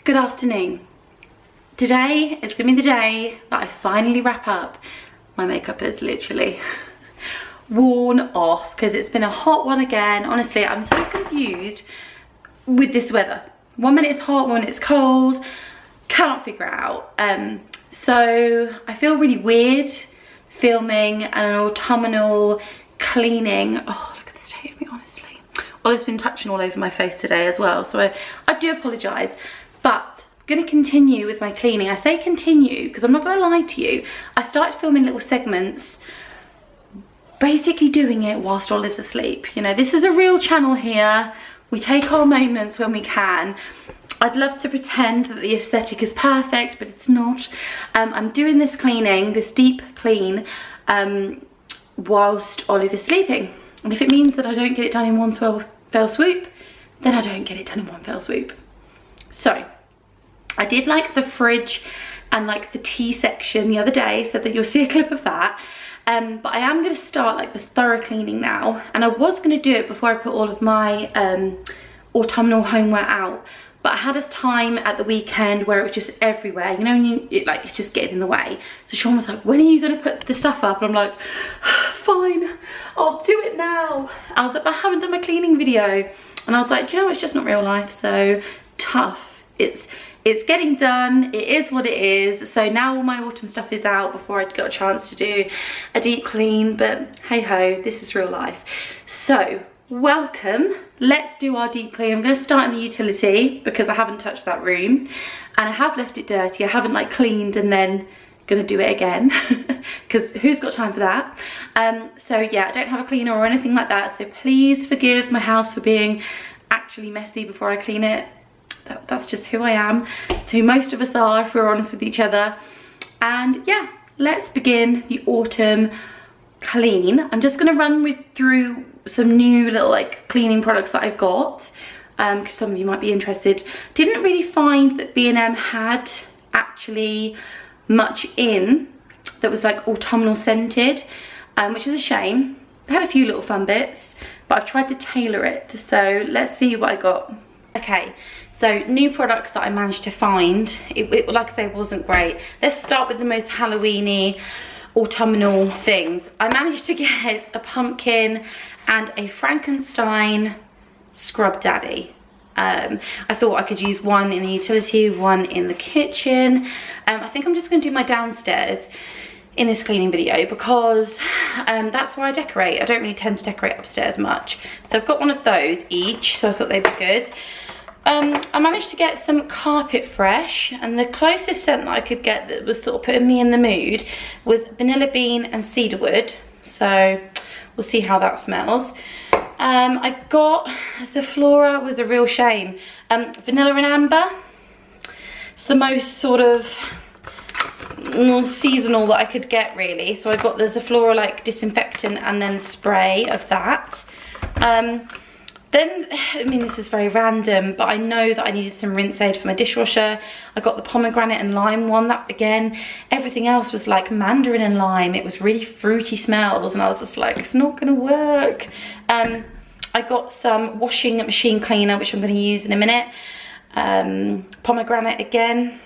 Good afternoon. Today is gonna be the day that I finally wrap up. My makeup is literally worn off because it's been a hot one again. Honestly, I'm so confused with this weather. 1 minute it's hot, 1 minute it's cold. Cannot figure it out. So I feel really weird filming an autumnal cleaning. Oh, look at the state of me, honestly. Olive's been touching all over my face today as well, so I do apologise. But I'm gonna continue with my cleaning. I say continue because I'm not gonna lie to you. I started filming little segments, basically doing it whilst Olive's asleep. You know, this is a real channel here. We take our moments when we can. I'd love to pretend that the aesthetic is perfect, but it's not. I'm doing this cleaning, this deep clean, whilst Olive is sleeping. And if it means that I don't get it done in one fell swoop, then I don't get it done in one fell swoop. So, I did like the fridge and like the tea section the other day, so that you'll see a clip of that. But I am going to start like the thorough cleaning now, and I was going to do it before I put all of my autumnal homeware out. But I had a time at the weekend where it was just everywhere, you know, and it's just getting in the way. So Sean was like, when are you going to put the stuff up? And I'm like, fine, I'll do it now. I was like, I haven't done my cleaning video. And I was like, do you know, it's just not real life, so tough. It's getting done, it is what it is. So now all my autumn stuff is out before I'd got a chance to do a deep clean, but hey ho, this is real life. So, welcome, let's do our deep clean. I'm gonna start in the utility because I haven't touched that room and I have left it dirty. I haven't like cleaned and then gonna do it again because who's got time for that? So yeah, I don't have a cleaner or anything like that, so please forgive my house for being actually messy before I clean it. That's just who I am. It's who most of us are if we're honest with each other. And yeah, let's begin the autumn clean. I'm just gonna run through some new little like cleaning products that I've got, because some of you might be interested. Didn't really find that B&M had actually much in that was like autumnal scented, which is a shame. I had a few little fun bits, but I've tried to tailor it. So let's see what I got. Okay, so new products that I managed to find. It like I say, wasn't great. Let's start with the most Halloween-y, autumnal things. I managed to get a pumpkin and a Frankenstein scrub daddy. I thought I could use one in the utility, one in the kitchen. I think I'm just going to do my downstairs in this cleaning video because that's where I decorate. I don't really tend to decorate upstairs much. So I've got one of those each, so I thought they'd be good. I managed to get some Carpet Fresh, and the closest scent that I could get that was sort of putting me in the mood was vanilla bean and cedarwood. So we'll see how that smells. I got Zoflora, was a real shame. Vanilla and amber. It's the most sort of seasonal that I could get really. So I got the Zoflora like disinfectant and then spray of that. Then, I mean, this is very random, but I know that I needed some rinse aid for my dishwasher. I got the pomegranate and lime one. That again, everything else was like mandarin and lime. It was really fruity smells, and I was just like, it's not gonna work. I got some washing machine cleaner, which I'm gonna use in a minute. Pomegranate again.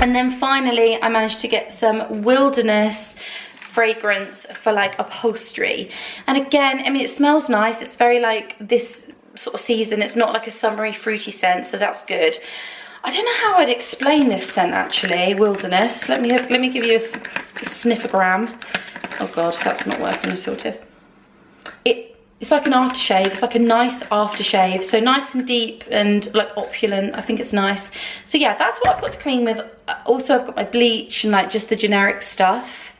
And then finally, I managed to get some Wilderness fragrance for like upholstery. And again, I mean, it smells nice. It's very like this sort of season. It's not like a summery fruity scent, so that's good. I don't know how I'd explain this scent actually, Wilderness. Let me give you a sniffogram. Oh god, that's not working sort of. It's like an aftershave. It's like a nice aftershave. So nice and deep and like opulent. I think it's nice. So yeah, that's what I've got to clean with. Also, I've got my bleach and like just the generic stuff.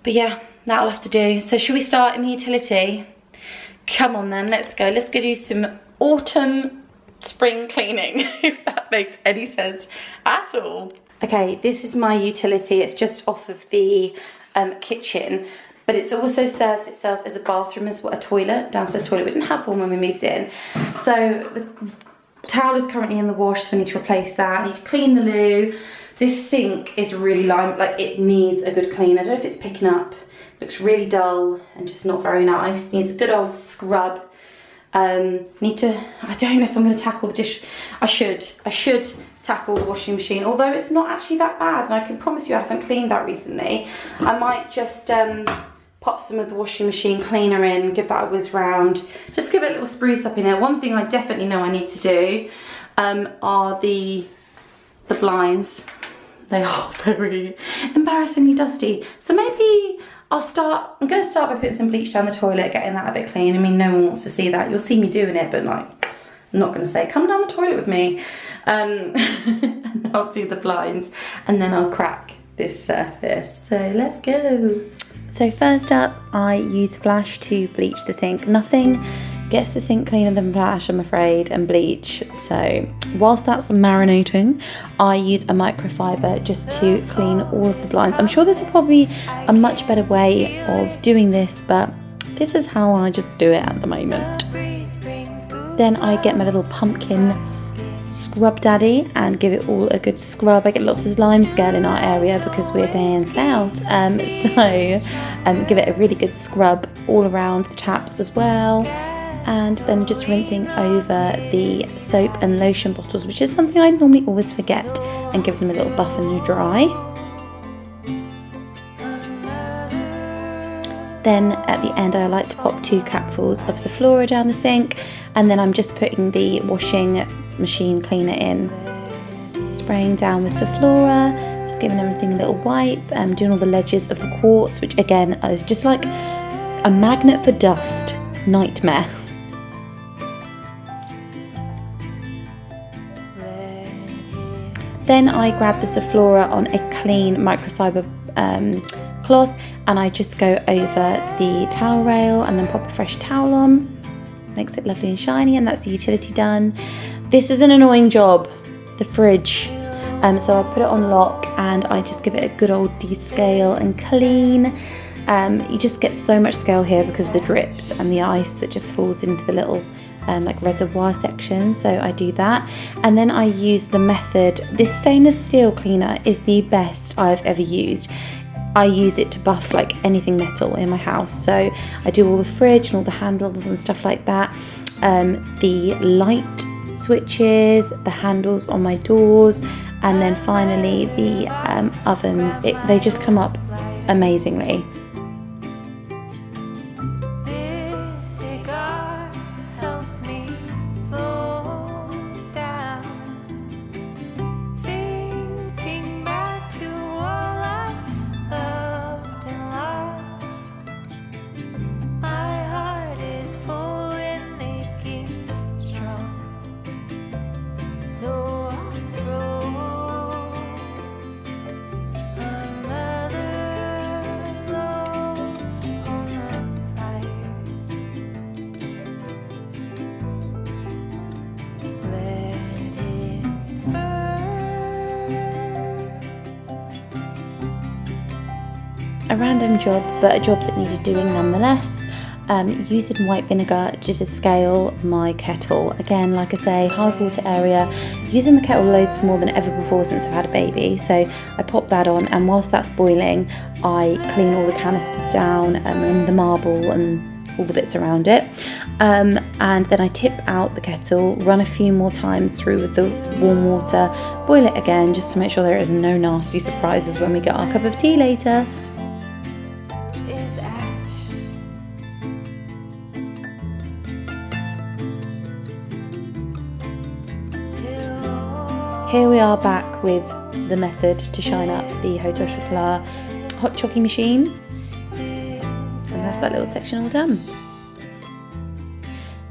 But yeah, that'll have to do. So should we start in the utility? Come on then, let's go. Let's go do some autumn spring cleaning, if that makes any sense at all. Okay, this is my utility. It's just off of the kitchen, but it also serves itself as a bathroom, as well, a toilet, downstairs toilet. We didn't have one when we moved in. So the towel is currently in the wash, so I need to replace that. I need to clean the loo. This sink is really lime, like it needs a good clean. I don't know if it's picking up. It looks really dull and just not very nice. Needs a good old scrub. I don't know if I'm going to tackle the dish. I should tackle the washing machine, although it's not actually that bad, and I can promise you I haven't cleaned that recently. I might just pop some of the washing machine cleaner in, give that a whiz round, just give it a little spruce up in here. One thing I definitely know I need to do are the blinds. They are very embarrassingly dusty. So maybe I'm going to start by putting some bleach down the toilet, getting that a bit clean. I mean, no one wants to see that. You'll see me doing it, but like, I'm not going to say, come down the toilet with me. And I'll do the blinds, and then I'll crack this surface. So let's go. So first up, I use Flash to bleach the sink. Nothing gets the sink cleaner than Flash, I'm afraid, and bleach. So whilst that's marinating, I use a microfiber just to clean all of the blinds. I'm sure there's probably a much better way of doing this, but this is how I just do it at the moment. Then I get my little pumpkin scrub daddy and give it all a good scrub. I get lots of lime scale in our area because we're down south, so give it a really good scrub all around the taps as well, and then just rinsing over the soap and lotion bottles, which is something I normally always forget, and give them a little buff and dry. Then at the end I like to pop 2 capfuls of Zoflora down the sink, and then I'm just putting the washing machine cleaner in. Spraying down with Zoflora, just giving everything a little wipe, doing all the ledges of the quartz, which again is just like a magnet for dust. Nightmare. Then I grab the Zoflora on a clean microfiber cloth, and I just go over the towel rail and then pop a fresh towel on. Makes it lovely and shiny, and that's the utility done. This is an annoying job, the fridge. So I put it on lock and I just give it a good old descale and clean. You just get so much scale here because of the drips and the ice that just falls into the little like reservoir section. So I do that, and then I use the Method. This stainless steel cleaner is the best I've ever used. I use it to buff like anything metal in my house. So I do all the fridge and all the handles and stuff like that. The light switches, the handles on my doors, and then finally the ovens. They just come up amazingly. A random job, but a job that needed doing nonetheless. Using white vinegar just to scale my kettle. Again, like I say, high water area, using the kettle loads more than ever before since I've had a baby. So I pop that on, and whilst that's boiling, I clean all the canisters down and the marble and all the bits around it. And then I tip out the kettle, run a few more times through with the warm water, boil it again just to make sure there is no nasty surprises when we get our cup of tea later. Here we are back with the Method to shine up the Hotel Chocolat hot chocolate machine. And that's that little section all done.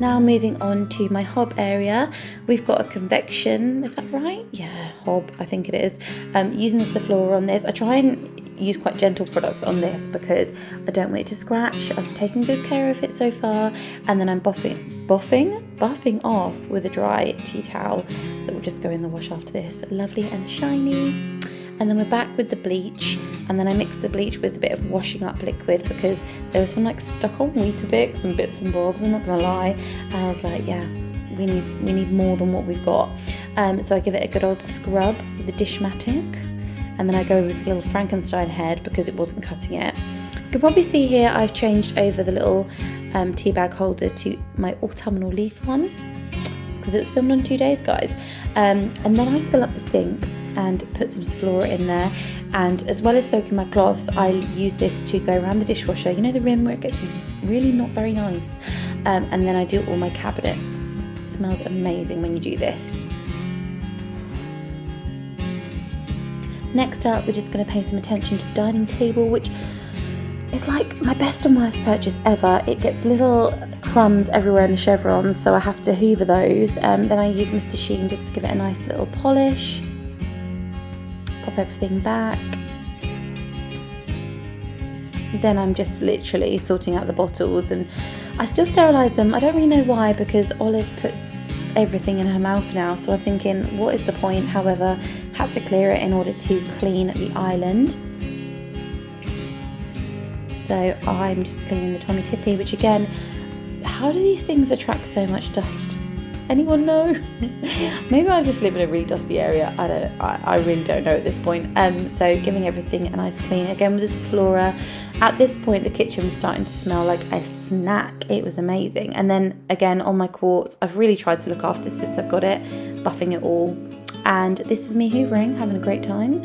Now moving on to my hob area, we've got a convection, is that right? Yeah, hob, I think it is. Using the Zoflora on this, I try and use quite gentle products on this because I don't want it to scratch. I've taken good care of it so far, and then I'm buffing off with a dry tea towel that will just go in the wash after this. Lovely and shiny. And then we're back with the bleach, and then I mix the bleach with a bit of washing up liquid because there was some like stuck on Weetabix and bits and bobs, I'm not gonna lie, and I was like, yeah, we need more than what we've got. So I give it a good old scrub with the Dishmatic, and then I go with a little Frankenstein head because it wasn't cutting it. You can probably see here I've changed over the little tea bag holder to my autumnal leaf one. It's because it was filmed on 2 days, guys. And then I fill up the sink and put some Sephora in there, and as well as soaking my cloths, I use this to go around the dishwasher, you know, the rim where it gets really not very nice, and then I do all my cabinets. It smells amazing when you do this. Next up, we're just going to pay some attention to the dining table, which is like my best and worst purchase ever. It gets little crumbs everywhere in the chevrons, so I have to hoover those. Then I use Mr. Sheen just to give it a nice little polish. Pop everything back. Then I'm just literally sorting out the bottles, and I still sterilise them. I don't really know why, because Olive puts everything in her mouth now, so I'm thinking, what is the point? However, had to clear it in order to clean the island. So I'm just cleaning the Tommy Tippy, which again, how do these things attract so much dust? Anyone know? Maybe I just live in a really dusty area. I really don't know at this point. So giving everything a nice clean again with the Sephora. At this point, the kitchen was starting to smell like a snack. It was amazing. And then again on my quartz, I've really tried to look after this since I've got it, buffing it all. And this is me hoovering, having a great time.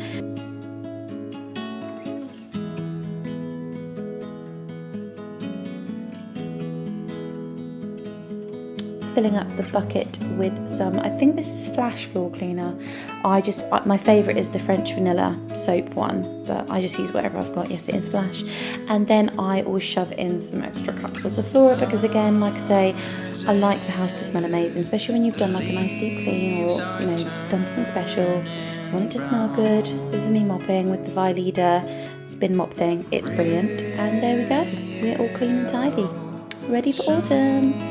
Filling up the bucket with some, I think this is Flash floor cleaner. My favourite is the French vanilla soap one, but I just use whatever I've got. Yes, it is Flash. And then I always shove in some extra cups of Sephora, because again, like I say, I like the house to smell amazing, especially when you've done like a nice deep clean, or you know, done something special. I want it to smell good. This is me mopping with the Vileda spin mop thing. It's brilliant. And there we go. We're all clean and tidy, ready for autumn.